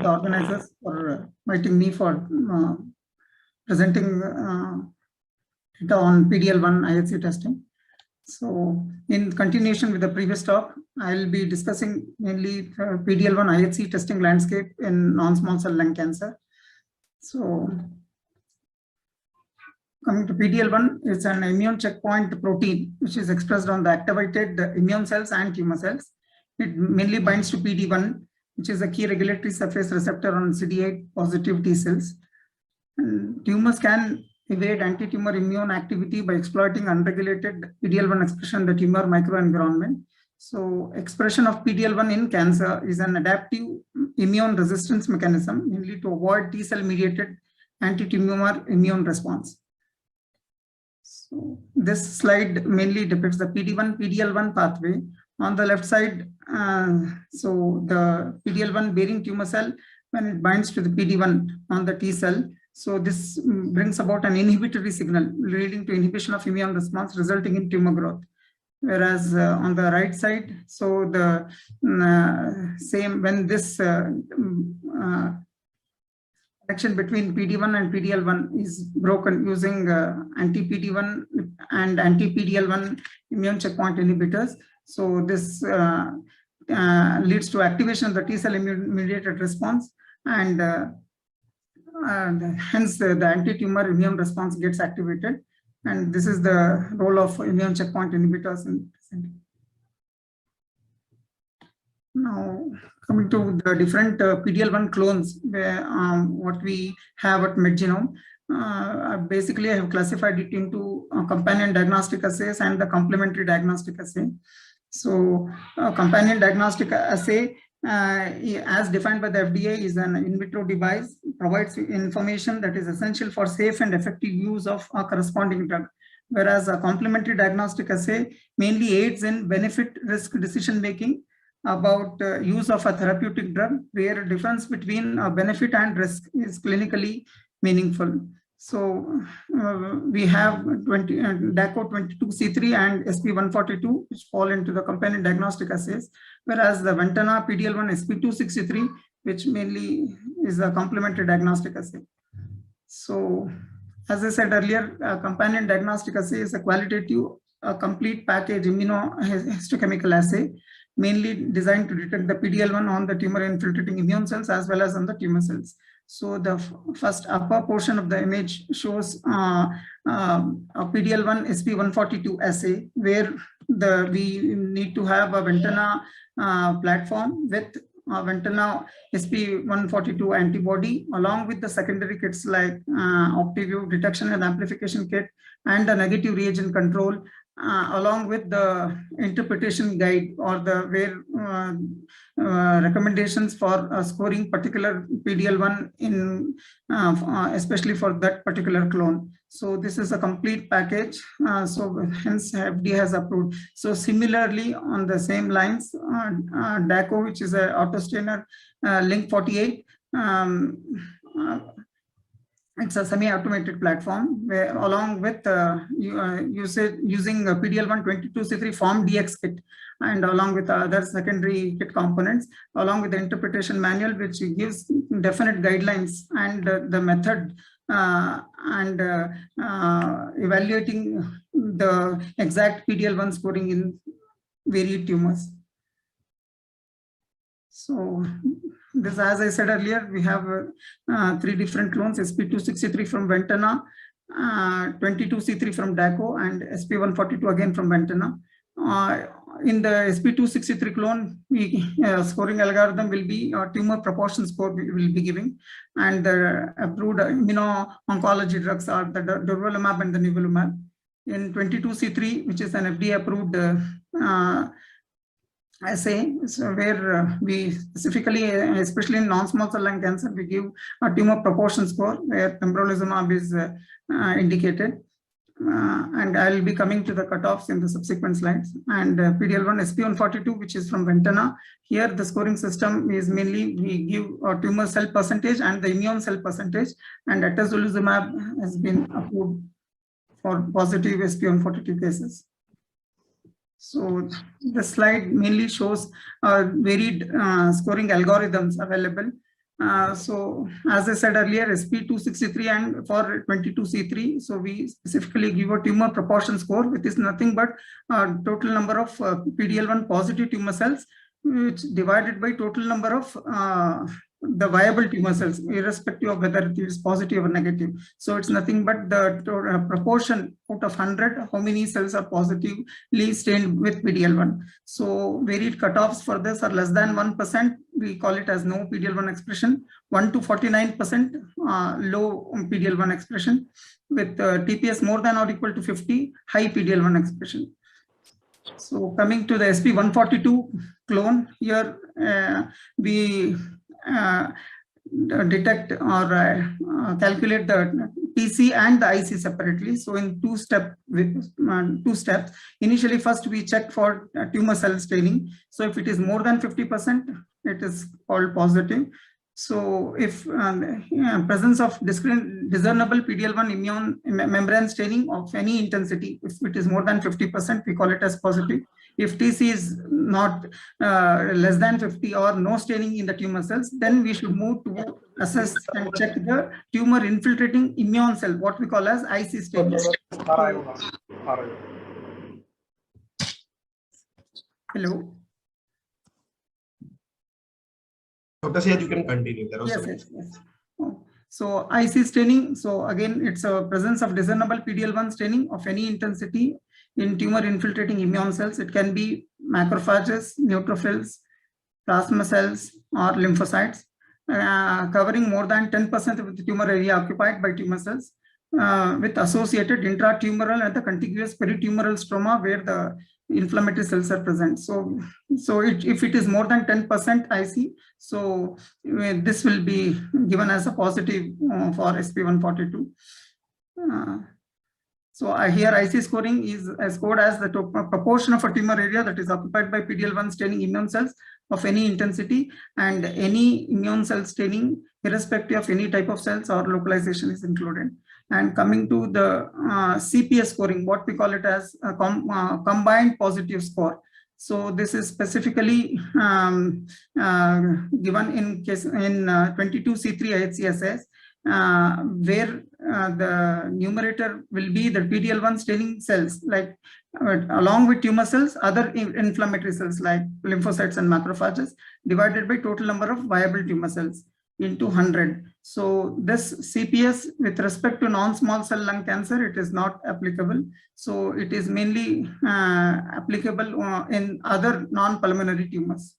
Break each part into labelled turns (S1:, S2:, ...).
S1: the organizers for inviting me for presenting data on PD-L1 IHC testing. So in continuation with the previous talk, I'll be discussing mainly PD-L1 IHC testing landscape in non-small cell lung cancer. So coming to PD-L1, it's an immune checkpoint protein which is expressed on the activated immune cells and tumor cells. It mainly binds to PD-1, which is a key regulatory surface receptor on CD8 positive T cells. And tumors can evade anti-tumor immune activity by exploiting unregulated PD-L1 expression in the tumor microenvironment. So expression of PD-L1 in cancer is an adaptive immune resistance mechanism, mainly to avoid T cell mediated anti-tumor immune response. So this slide mainly depicts the PD-L1 pathway. On the left side, so the PD-L1 bearing tumor cell, when it binds to the PD-1 on the T cell, so this brings about an inhibitory signal leading to inhibition of immune response, resulting in tumor growth. Whereas on the right side, so the same, when this connection between PD-1 and PD-L1 is broken using anti-PD-1 and anti-PD-L1 immune checkpoint inhibitors. So this leads to activation of the T cell immune mediated response, and hence the anti-tumor immune response gets activated. And this is the role of immune checkpoint inhibitors. Now, coming to the different PD-L1 clones, where what we have at MedGenome, basically I have classified it into companion diagnostic assays and the complementary diagnostic assay. So companion diagnostic assay, as defined by the FDA, is an in vitro device, provides information that is essential for safe and effective use of a corresponding drug. Whereas a complementary diagnostic assay mainly aids in benefit risk decision making about use of a therapeutic drug, where difference between benefit and risk is clinically meaningful. So we have DACO22C3 and SP142, which fall into the companion diagnostic assays, whereas the Ventana PD-L1 SP263, which mainly is a complementary diagnostic assay. So as I said earlier, a companion diagnostic assay is a qualitative, complete package immunohistochemical assay, mainly designed to detect the PD-L1 on the tumor infiltrating immune cells as well as on the tumor cells. So the first upper portion of the image shows a PD-L1 SP142 assay, where we need to have a Ventana platform with a Ventana SP142 antibody, along with the secondary kits like OptiView detection and amplification kit and a negative reagent control, along with the interpretation guide or the recommendations for scoring particular PD-L1 in especially for that particular clone. So this is a complete package. So hence FDA has approved. So similarly, on the same lines, DACO, which is an autostainer link 48. It's a semi-automated platform where, along with using PD-L1 22C3 Form DX kit, and along with other secondary kit components, along with the interpretation manual, which gives definite guidelines and the method and evaluating the exact PD-L1 scoring in varied tumors. So this, as I said earlier, we have 3 different clones: SP263 from Ventana, 22C3 from DACO, and SP142 again from Ventana. In the SP263 clone, scoring algorithm will be tumor proportion score we will be giving, and the approved immuno-oncology drugs are the durvalumab and the nivolumab. In 22C3, which is an FDA approved assay, so where we specifically, especially in non-small cell lung cancer, we give a tumor proportion score where pembrolizumab is indicated. And I'll be coming to the cutoffs in the subsequent slides. And PD-L1 SP142, which is from Ventana. Here the scoring system is mainly we give a tumor cell percentage and the immune cell percentage, and atezolizumab has been approved for positive SP142 cases. So the slide mainly shows varied scoring algorithms available. So as I said earlier, SP263 and for 22C3, so we specifically give a tumor proportion score, which is nothing but total number of PD-L1 positive tumor cells, which divided by total number of the viable tumor cells, irrespective of whether it is positive or negative. So it's nothing but the proportion out of 100, how many cells are positively stained with PD-L1. So varied cutoffs for this are less than 1%. We call it as no PD-L1 expression. 1 to 49% low PD-L1 expression, with TPS more than or equal to 50, high PD-L1 expression. So coming to the SP142 clone, here we detect or calculate the TC and the IC separately. So in two steps. Initially, first we check for tumor cell staining. So if it is more than 50%, it is called positive. So if presence of discernible PD-L1 immune membrane staining of any intensity, if it is more than 50%, we call it as positive. If TC is not less than 50 or no staining in the tumor cells, then we should move to assess and check the tumor infiltrating immune cell, what we call as IC staining. Hello.
S2: Dr. Syed, you can continue.
S1: Yes. So IC staining, so again, it's a presence of discernible PD-L1 staining of any intensity in tumor infiltrating immune cells. It can be macrophages, neutrophils, plasma cells, or lymphocytes, covering more than 10% of the tumor area occupied by tumor cells, with associated intratumoral and the contiguous peritumoral stroma where the inflammatory cells are present. So if it is more than 10% IC, so this will be given as a positive for SP142. So here IC scoring is scored as the proportion of a tumor area that is occupied by PD-L1 staining immune cells of any intensity, and any immune cell staining irrespective of any type of cells or localization is included. And coming to the CPS scoring, what we call it as a combined positive score. So this is specifically given in 22C3 IHC assays, where the numerator will be the PD-L1 staining cells, like along with tumor cells, other inflammatory cells like lymphocytes and macrophages, divided by total number of viable tumor cells into 100. So this CPS with respect to non-small cell lung cancer, it is not applicable. So it is mainly applicable in other non-pulmonary tumors.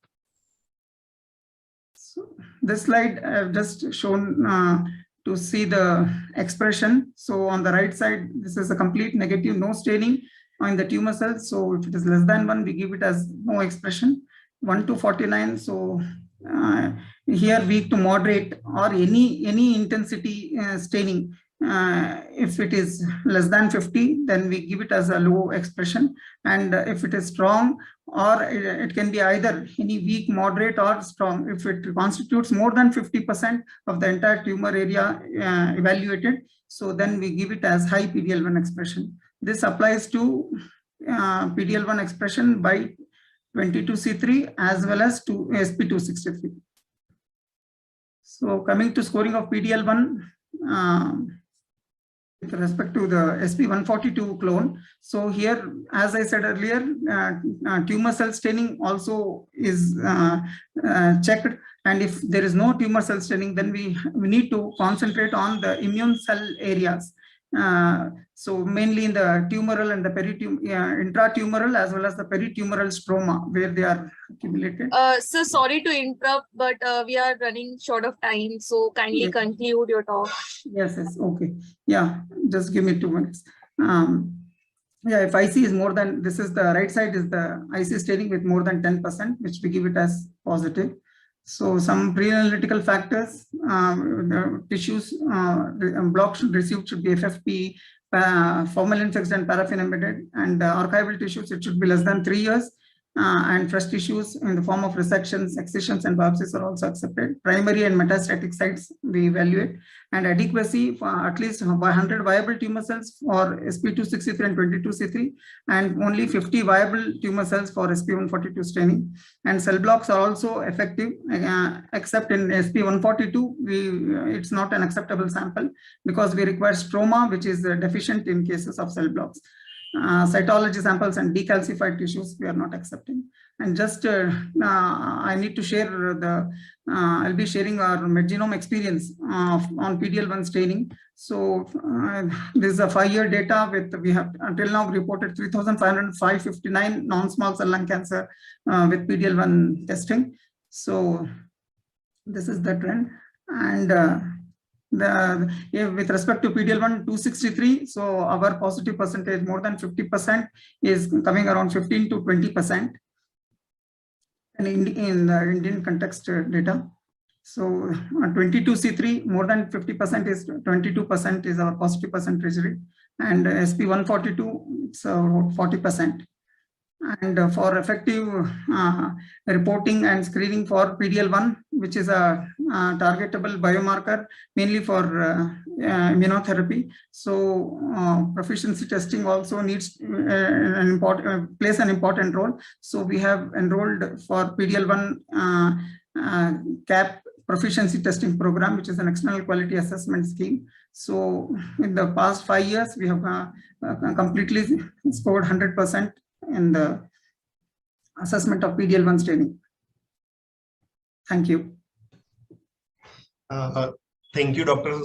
S1: So this slide I've just shown to see the expression. So on the right side, this is a complete negative, no staining on the tumor cells. So if it is less than 1, we give it as no expression. 1 to 49. So here weak to moderate or any intensity staining. If it is less than 50, then we give it as a low expression. And if it is strong, or it can be either any weak, moderate, or strong. If it constitutes more than 50% of the entire tumor area evaluated, so then we give it as high PD-L1 expression. This applies to PD-L1 expression by 22C3 as well as to SP263. So coming to scoring of PD-L1 with respect to the SP142 clone. So here, as I said earlier, tumor cell staining also is checked. And if there is no tumor cell staining, then we need to concentrate on the immune cell areas. So mainly in the tumoral and the intratumoral as well as the peritumoral stroma where they are accumulated.
S3: So sorry to interrupt, but we are running short of time. So kindly conclude your talk.
S1: Yes, okay. Yeah, just give me 2 minutes. Yeah, if IC is more than, this is the right side is the IC staining with more than 10%, which we give it as positive. So some pre-analytical factors, the tissues block received should be FFP, formalin fixed and paraffin embedded, and archival tissues, it should be less than 3 years. and fresh tissues in the form of resections, excisions, and biopsies are also accepted. Primary and metastatic sites we evaluate, and adequacy for at least 100 viable tumor cells for sp263 and 22C3, and only 50 viable tumor cells for sp142 staining. And cell blocks are also effective, except in sp142 it's not an acceptable sample because we require stroma, which is deficient in cases of cell blocks. Cytology samples and decalcified tissues we are not accepting. And just I need to share I'll be sharing our genome experience on PD-L1 staining. So this is a 5-year data with, we have until now reported 3,559 non-small cell lung cancer with PD-L1 testing. So this is the trend. And with respect to PD-L1 263, so our positive percentage more than 50% is coming around 15 to 20%. And in the Indian context data, so 22C3 more than 50% is 22% is our positive percentage rate, and SP142 it's 40%. And for effective reporting and screening for PD-L1, which is a targetable biomarker mainly for immunotherapy. So proficiency testing also needs plays an important role. So we have enrolled for PD-L1 CAP proficiency testing program, which is an external quality assessment scheme. So in the past 5 years, we have completely scored 100% in the assessment of PD-L1 staining. Thank you.
S2: Thank you, Dr.